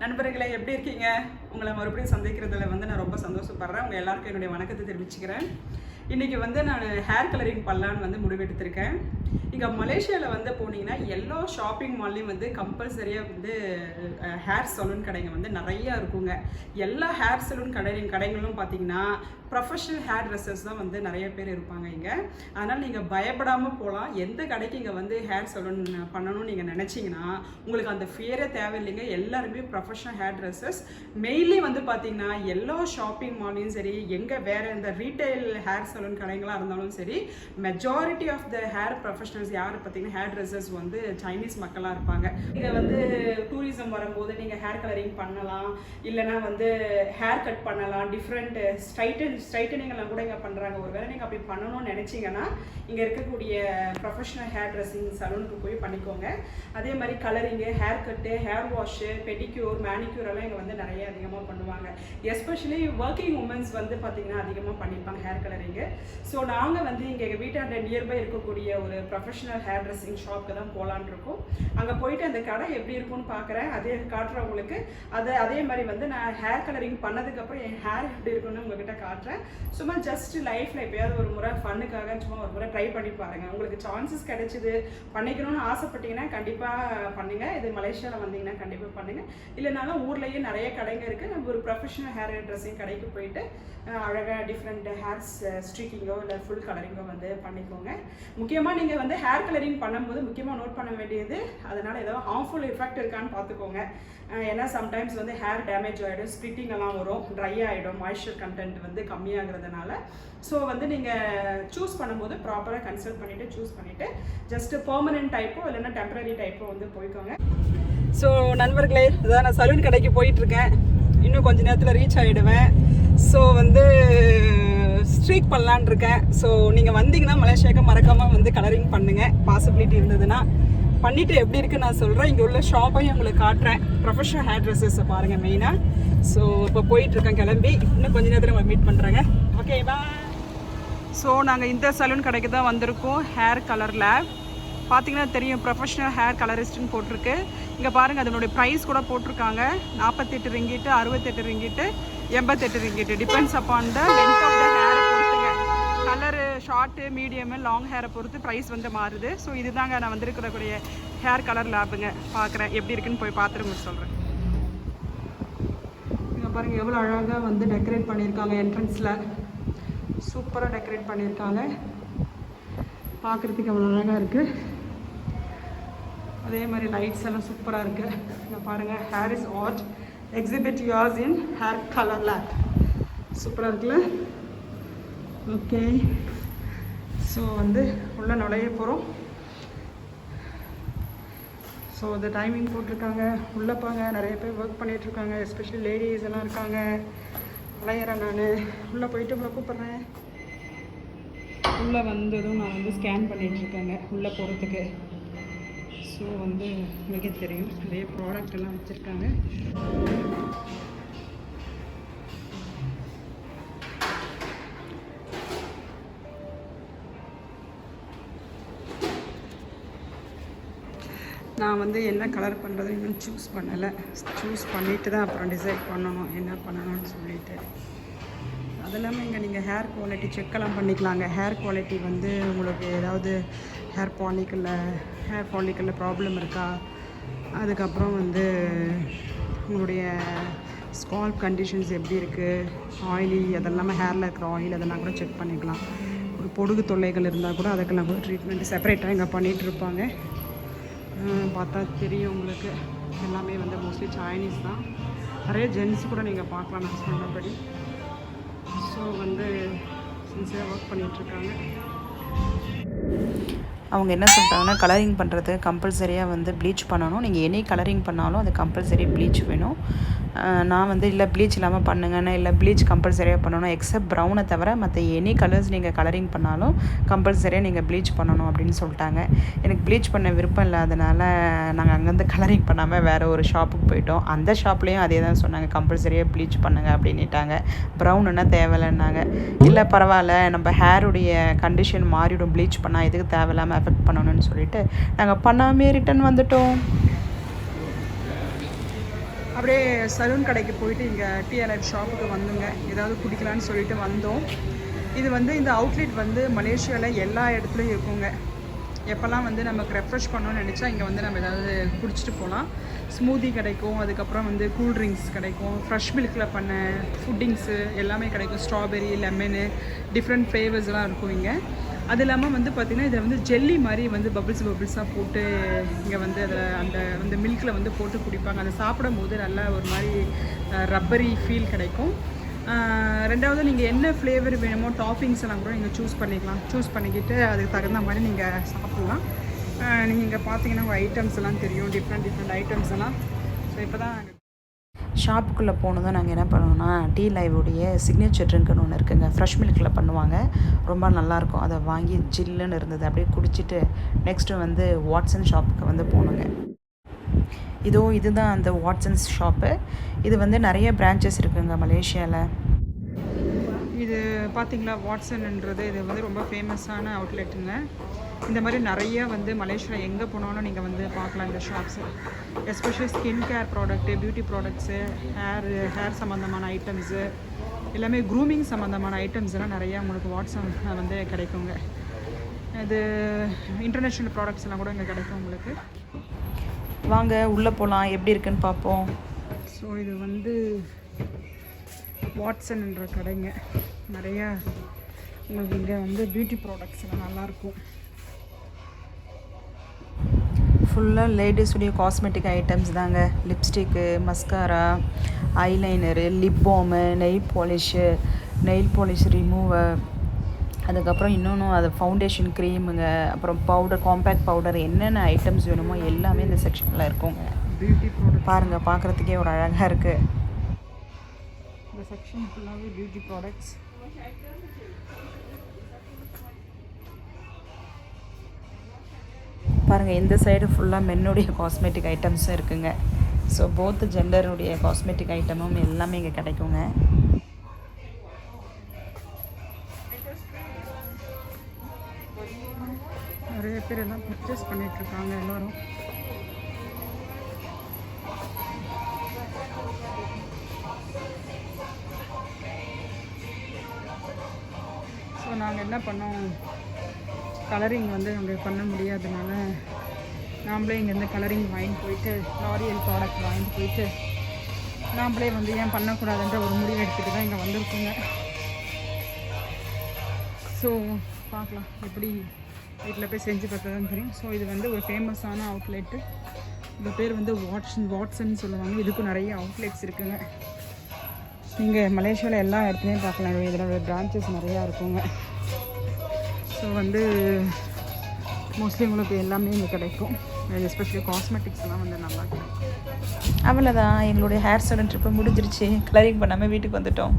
நண்பர்களே எப்படி இருக்கீங்க? உங்களை மறுபடியும் சந்திக்கிறதுல நான் ரொம்ப சந்தோஷப்படுறேன். உங்கள் எல்லாருக்கும் என்னுடைய வணக்கத்தை தெரிவிச்சுக்கிறேன். இன்றைக்கி நான் ஹேர் கலரிங் பண்ணலான்னு முடிவெடுத்திருக்கேன். இங்கே மலேசியாவில் போனீங்கன்னா எல்லா ஷாப்பிங் மால்லையும் கம்பல்சரியாக ஹேர் சலூன் கடைங்க நிறையா இருக்குங்க. எல்லா ஹேர் சலூன் கடைகளும் பார்த்தீங்கன்னா ப்ரொஃபஷனல் ஹேர் ட்ரெஸ்ஸஸ் தான் நிறைய பேர் இருப்பாங்க இங்கே. அதனால் நீங்கள் பயப்படாமல் போகலாம். எந்த கடைக்கு இங்கே ஹேர் சலூன் பண்ணணும்னு நீங்கள் நினச்சிங்கன்னா உங்களுக்கு அந்த ஃபியரே தேவையில்லைங்க. எல்லாருமே ப்ரொஃபஷனல் ஹேர் ட்ரெஸ்ஸஸ் மெயின்லி பார்த்தீங்கன்னா எல்லா ஷாப்பிங் மால்லையும் சரி, எங்கே வேறு இந்த ரீட்டைல் ஹேர் சலூன் கடைகளாக இருந்தாலும் சரி, majority of the hair professionals யார் பார்த்தீங்கன்னா ஹேர் ட்ரெஸ்ஸஸ் சைனீஸ் மக்களாக இருப்பாங்க. இங்கே டூரிசம் வரும்போது நீங்கள் ஹேர் கலரிங் பண்ணலாம், இல்லைனா ஹேர் கட் பண்ணலாம், டிஃப்ரெண்ட் ஸ்ட்ரைட்டனிங்லாம் கூட இங்கே பண்ணுறாங்க. ஒரு வேளை நீங்கள் அப்படி பண்ணணும்னு நினச்சிங்கன்னா இங்கே இருக்கக்கூடிய ப்ரொஃபஷனல் ஹேர் ட்ரெஸ்ஸிங் சலூனுக்கு போய் பண்ணிக்கோங்க. அதே மாதிரி colouring, hair cut, hair wash, pedicure, manicure எல்லாம் இங்கே நிறைய அதிகமாக பண்ணுவாங்க. எஸ்பெஷலி ஒர்க்கிங் உமன்ஸ் பார்த்தீங்கன்னா அதிகமாக பண்ணியிருப்பாங்க ஹேர் கலரிங்கு. ஸோ நாங்கள் இங்கே எங்கள் வீட்டாண்ட நியர்பை இருக்கக்கூடிய ஒரு ப்ரொஃபஷனல் ஹேர் ட்ரெஸ்ஸிங் ஷாப்புக்கு தான் போகலான் இருக்கோம். அங்கே போயிட்டு அந்த கடை எப்படி இருக்கும்னு பார்க்குறேன், அதே காட்டுறவங்களுக்கு. அதே மாதிரி நான் ஹேர் கலரிங் பண்ணதுக்கப்புறம் என் ஹேர் எப்படி இருக்குன்னு உங்ககிட்ட காட்டுறேன். சும்மா ஜஸ்ட் லைஃப்பில் எப்போயாவது ஒரு முறை ஃபன்னுக்காக சும்மா ஒரு முறை ட்ரை பண்ணி பாருங்கள். உங்களுக்கு சான்சஸ் கிடைச்சிது, பண்ணிக்கணும்னு ஆசைப்பட்டீங்கன்னா கண்டிப்பாக பண்ணுங்கள். இது மலேசியாவில் வந்தீங்கன்னா கண்டிப்பாக பண்ணுங்கள். இல்லைனாலும் ஊர்லேயே நிறைய கடைங்க இருக்குது. நம்ம ஒரு ப்ரொஃபஷனல் ஹேர் ட்ரெஸ்ஸிங் கடைக்கு போயிட்டு அழகாக டிஃப்ரெண்ட் ஹேர் ஸ்ட்ரீக்கிங்கோ இல்லை ஃபுல் கலரிங்கோ பண்ணிக்கோங்க. முக்கியமாக நீங்கள் ஹேர் கலரிங் பண்ணும்போது முக்கியமாக நோட் பண்ண வேண்டியது, அதனால் ஏதாவது ஹார்ம்ஃபுல் எஃபெக்ட் இருக்கான்னு பார்த்துக்கோங்க. ஏன்னா சம்டைம்ஸ் ஹேர் டேமேஜ் ஆகிடும், ஸ்ப்ளிட்டிங் எல்லாம் வரும், ட்ரை ஆகிடும், மாய்ஸ்சர் கண்டென்ட் கம்மியாகிறதுனால. ஸோ நீங்கள் சூஸ் பண்ணும்போது ப்ராப்பராக கன்சல்ட் பண்ணிவிட்டு சூஸ் பண்ணிவிட்டு ஜஸ்ட்டு பெர்மனன்ட் டைப்போ இல்லைன்னா டெம்பரரி டைப்போ போய்க்கோங்க. ஸோ நண்பர்களே, இதான் நான் சலூன் கடைக்கு போயிட்டுருக்கேன். இன்னும் கொஞ்சம் நேரத்தில் ரீச் ஆகிடுவேன். ஸோ ஸ்ட்ரீக் பண்ணலான் இருக்கேன். ஸோ நீங்கள் வந்தீங்கன்னா மலேசியாவுக்கு மறக்காமல் கலரிங் பண்ணுங்கள். பாசிபிலிட்டி இருந்ததுன்னா பண்ணிவிட்டு எப்படி இருக்குன்னு நான் சொல்கிறேன். இங்கே உள்ள ஷாப்பையும் உங்களுக்கு காட்டுறேன். ப்ரொஃபஷனல் ஹேர் ட்ரெஸ்ஸஸை பாருங்கள் மெயினாக. ஸோ இப்போ போயிட்டுருக்கேன் கிளம்பி. இன்னும் கொஞ்சம் நேரத்தில் உங்களை மீட் பண்ணுறேங்க. ஓகே, பாய். ஸோ நாங்கள் இந்த சலூன் கடைக்கு தான் வந்திருக்கோம். ஹேர் கலர் லேப் பார்த்தீங்கன்னா தெரியும், ப்ரொஃபஷனல் ஹேர் கலரிஸ்ட்னு போட்டிருக்கு. இங்கே பாருங்கள், அதனுடைய ப்ரைஸ் கூட போட்டிருக்காங்க. 48 ringgit, 68 ringgit, 88 ringgit. Depends upon the length of the ஹேரை பொறுத்துங்க. கலரு ஷார்ட்டு, மீடியமு, லாங் ஹேரை பொறுத்து ப்ரைஸ் மாறுது. ஸோ இதுதாங்க நான் வந்திருக்கக்கூடிய ஹேர் கலர் லேபுங்க. பார்க்குறேன் எப்படி இருக்குன்னு போய் பார்த்துட்டு சொல்கிறேன். இங்கே பாருங்கள் எவ்வளோ அழகாக டெக்கரேட் பண்ணியிருக்காங்க. என்ட்ரன்ஸில் சூப்பராக டெக்கரேட் பண்ணியிருக்காங்க. பார்க்குறதுக்கு அவ்வளோ அழகாக இருக்குது. அதே மாதிரி லைட்ஸ் எல்லாம் சூப்பராக இருக்குது. இங்கே பாருங்கள், hair is art, exhibit yours in hair colour lab. சூப்பராக இருக்குல்ல? ஓகே, ஸோ உள்ளே நுழைய போகிறோம். ஸோ இந்த டைமிங் போட்டிருக்காங்க. உள்ளே பாங்க, நிறைய பேர் ஒர்க் பண்ணிகிட்ருக்காங்க. எஸ்பெஷலி லேடிஸ் எல்லாம் இருக்காங்க. விளையிறேன் நான். உள்ளே போயிட்டு உங்களை கூப்பிட்றேன். உள்ளே வந்ததும் நான் ஸ்கேன் பண்ணிகிட்ருக்கேங்க உள்ளே போகிறதுக்கு. ஸோ மிக தெரியும், நிறைய ப்ராடக்ட் எல்லாம் வச்சுருக்காங்க. நான் என்ன கலர் பண்ணுறது இன்னும் சூஸ் பண்ணலை. சூஸ் பண்ணிவிட்டு தான் அப்புறம் டிசைட் பண்ணணும் என்ன பண்ணணும்னு சொல்லிட்டு. அது இல்லாமல் இங்கே நீங்கள் ஹேர் குவாலிட்டி செக்கெல்லாம் பண்ணிக்கலாங்க. ஹேர் குவாலிட்டி உங்களுக்கு ஏதாவது ஹேர் ஃபாலிக்கலில் ப்ராப்ளம் இருக்கா, அதுக்கப்புறம் உங்களுடைய ஸ்கால்ப் கண்டிஷன்ஸ் எப்படி இருக்குது, ஆயிலி அதெல்லாமல் ஹேரில் இருக்கிற ஆயில் அதெல்லாம் கூட செக் பண்ணிக்கலாம். ஒரு பொடுகு தொல்லைகள் இருந்தால் கூட அதுக்கெல்லாம் கூட ட்ரீட்மெண்ட் செப்பரேட்டாக இங்கே பண்ணிகிட்ருப்பாங்க. பார்த்தா தெரியும் உங்களுக்கு. எல்லாமே மோஸ்ட்லி சைனீஸ் தான். நிறைய ஜென்ஸ் கூட நீங்கள் பார்க்கலாம் நான் சொன்னபடி. ஸோ சின்சியராக ஒர்க் பண்ணிகிட்ருக்காங்க. அவங்க என்ன சொல்லிட்டாங்கன்னா, கலரிங் பண்ணுறது கம்பல்சரியாக ப்ளீச் பண்ணணும். நீங்கள் எனி கலரிங் பண்ணாலும் அது கம்பல்சரி ப்ளீச் வேணும். நான் இல்லை ப்ளீச் இல்லாமல் பண்ணுங்கன்னா, இல்லை ப்ளீச் கம்பல்சரியாக பண்ணணும். எக்ஸப்ட் ப்ரௌனை தவிர மற்ற எனி கலர்ஸ் நீங்கள் கலரிங் பண்ணாலும் கம்பல்சரியாக நீங்கள் ப்ளீச் பண்ணணும் அப்படின்னு சொல்லிட்டாங்க. எனக்கு ப்ளீச் பண்ண விருப்பம் இல்லை. அதனால் நாங்கள் அங்கேருந்து கலரிங் பண்ணாமல் வேறு ஒரு ஷாப்புக்கு போயிட்டோம். அந்த ஷாப்லேயும் அதே தான் சொன்னாங்க, கம்பல்சரியாக ப்ளீச் பண்ணுங்கள் அப்படின்ட்டாங்க. ப்ரௌனுன்னா தேவையில்லைன்னாங்க. இல்லை பரவாயில்ல, நம்ம ஹேருடைய கண்டிஷன் மாறிடும், ப்ளீச் பண்ணால் எதுக்கு தேவையில்லாமல் அஃபெக்ட் பண்ணணும்னு சொல்லிட்டு நாங்கள் பண்ணாமே ரிட்டன் வந்துட்டோம். அப்படியே சலூன் கடைக்கு போயிட்டு இங்கே டீ அலைட் ஷாப்புக்கு வந்துங்க, ஏதாவது குடிக்கலான்னு சொல்லிட்டு வந்தோம். இது வந்து இந்த அவுட்லெட் வந்து மலேசியாவில் எல்லா இடத்துலையும் இருக்குங்க. எப்போல்லாம் வந்து நமக்கு ரெஃப்ரெஷ் பண்ணணும்னு நினச்சா இங்கே வந்து நம்ம ஏதாவது குடிச்சிட்டு போகலாம். ஸ்மூதி கிடைக்கும், அதுக்கப்புறம் வந்து கூல் ட்ரிங்க்ஸ் கிடைக்கும், ஃப்ரெஷ் மில்கில் பண்ண ஃபுட்டிங்ஸு எல்லாமே கிடைக்கும். ஸ்ட்ராபெரி, லெமனு, டிஃப்ரெண்ட் ஃப்ளேவர்ஸ்லாம் இருக்கும் இங்கே. அது இல்லாமல் வந்து பார்த்திங்கன்னா இதில் வந்து ஜெல்லி மாதிரி வந்து பபிள்ஸாக போட்டு இங்கே வந்து அதில் அந்த மில்கில் வந்து போட்டு குடிப்பாங்க. அதை சாப்பிடும் போது நல்லா ஒரு மாதிரி ரப்பரி ஃபீல் கிடைக்கும். ரெண்டாவது நீங்கள் என்ன ஃப்ளேவர் வேணுமோ டாப்பிங்ஸ் எல்லாம் கூட நீங்கள் சூஸ் பண்ணிக்கலாம். சூஸ் பண்ணிக்கிட்டு அதுக்கு தகுந்த மாதிரி நீங்கள் சாப்பிட்லாம். நீங்கள் இங்கே பார்த்தீங்கன்னா உங்கள் ஐட்டம்ஸ் எல்லாம் தெரியும், டிஃப்ரெண்ட் ஐட்டம்ஸ் எல்லாம். ஸோ இப்போ தான் ஷாப்புக்குள்ளே போனதும் நாங்கள் என்ன பண்ணுவோம்னா டீ லைவுடைய சிக்னேச்சர் ட்ரிங்க்னு ஒன்று இருக்குங்க. ஃப்ரெஷ் மில்கில் பண்ணுவாங்க, ரொம்ப நல்லாயிருக்கும். அதை வாங்கி ஜில்லுன்னு இருந்தது அப்படியே குடிச்சிட்டு நெக்ஸ்ட்டு வந்து வாட்சன் ஷாப்புக்கு வந்து போனோங்க. இதுதான் அந்த வாட்சன்ஸ் ஷாப்பு. இது வந்து நிறைய பிரான்ச்சஸ் இருக்குங்க மலேசியாவில். இது பார்த்திங்களா வாட்சன்ன்றது இது வந்து ரொம்ப ஃபேமஸான அவுட்லெட்டுங்க. இந்த மாதிரி நிறைய வந்து மலேசியாவில் எங்கே போனாலும் நீங்கள் வந்து பார்க்கலாம் இந்த shops. Especially skin care product, beauty products, hair சம்மந்தமான ஐட்டம்ஸு, எல்லாமே க்ரூமிங் சம்மந்தமான ஐட்டம்ஸ் எல்லாம் நிறையா உங்களுக்கு வாட்சன் வந்து கிடைக்குங்க. இது இன்டர்நேஷ்னல் ப்ராடக்ட்ஸ் எல்லாம் கூட இங்கே கிடைக்கும் உங்களுக்கு. வாங்க உள்ளே போகலாம், எப்படி இருக்குன்னு பார்ப்போம். ஸோ இது வந்து வாட்சன்ன்ற கடைங்க. நிறையா உங்களுக்கு இங்கே வந்து பியூட்டி ப்ராடக்ட்ஸ் எல்லாம் நல்லாயிருக்கும். ஃபுல்லாக லேடிஸுடைய காஸ்மெட்டிக் ஐட்டம்ஸ் தாங்க. Lipstick, mascara, eyeliner, lip balm, nail polish remover, அதுக்கப்புறம் இன்னொன்று அது ஃபவுண்டேஷன் க்ரீமுங்க, அப்புறம் பவுடர், காம்பேக்ட் பவுடர், என்னென்ன ஐட்டம்ஸ் வேணுமோ எல்லாமே இந்த செக்ஷனில் இருக்குங்க. பியூட்டி ப்ராடக்ட் பாருங்கள், பார்க்குறதுக்கே ஒரு அழகாக இருக்குது. இந்த செக்ஷன் ஃபுல்லாகவே பியூட்டி ப்ராடக்ட்ஸ். பாருங்கள், இந்த சைடு ஃபுல்லாக மென்னுடைய காஸ்மெட்டிக் ஐட்டம்ஸும் இருக்குங்க. ஸோ போத் ஜெண்டருடைய காஸ்மெட்டிக் ஐட்டமும் எல்லாமே இங்கே கிடைக்குங்க. நிறைய பேர் எல்லாம் பர்ச்சேஸ் பண்ணிகிட்ருக்காங்க எல்லோரும். ஸோ நாங்கள் என்ன பண்ணோம், கலரிங் வந்து அங்கே பண்ண முடியாதனால நாம்ளே இங்கேருந்து கலரிங் வாங்கிட்டு போயிட்டு லாரியல் ப்ராடக்ட் வாங்கிட்டு போயிட்டு நாம்ளே வந்து ஏன் பண்ணக்கூடாதுன்ற ஒரு முடிவு எடுத்துகிட்டு தான் இங்கே வந்திருக்கோங்க. ஸோ பார்க்கலாம் எப்படி வீட்டில் போய் செஞ்சு பார்த்தா தான் தெரியும். ஸோ இது வந்து ஒரு ஃபேமஸான அவுட்லெட்டு. இந்த பேர் வந்து வாட்சன் சொல்லுவாங்க. இதுக்கும் நிறைய அவுட்லெட்ஸ் இருக்குங்க. நீங்கள் மலேசியாவில் எல்லா இடத்துலையும் பார்க்கலாம். இதில் பிரான்ச்சஸ் நிறையா இருக்குங்க. ஸோ வந்து மோஸ்ட்லி உங்களுக்கு எல்லாமே இங்கே கிடைக்கும். எஸ்பெஷலி காஸ்மெட்டிக்ஸ் எல்லாம் வந்து நல்லா கிடைக்கும். அவ்வளோதான், எங்களுடைய ஹேர் சலூன் ட்ரிப்பு முடிஞ்சிருச்சு. கலரிங் பண்ணாமல் வீட்டுக்கு வந்துட்டோம்.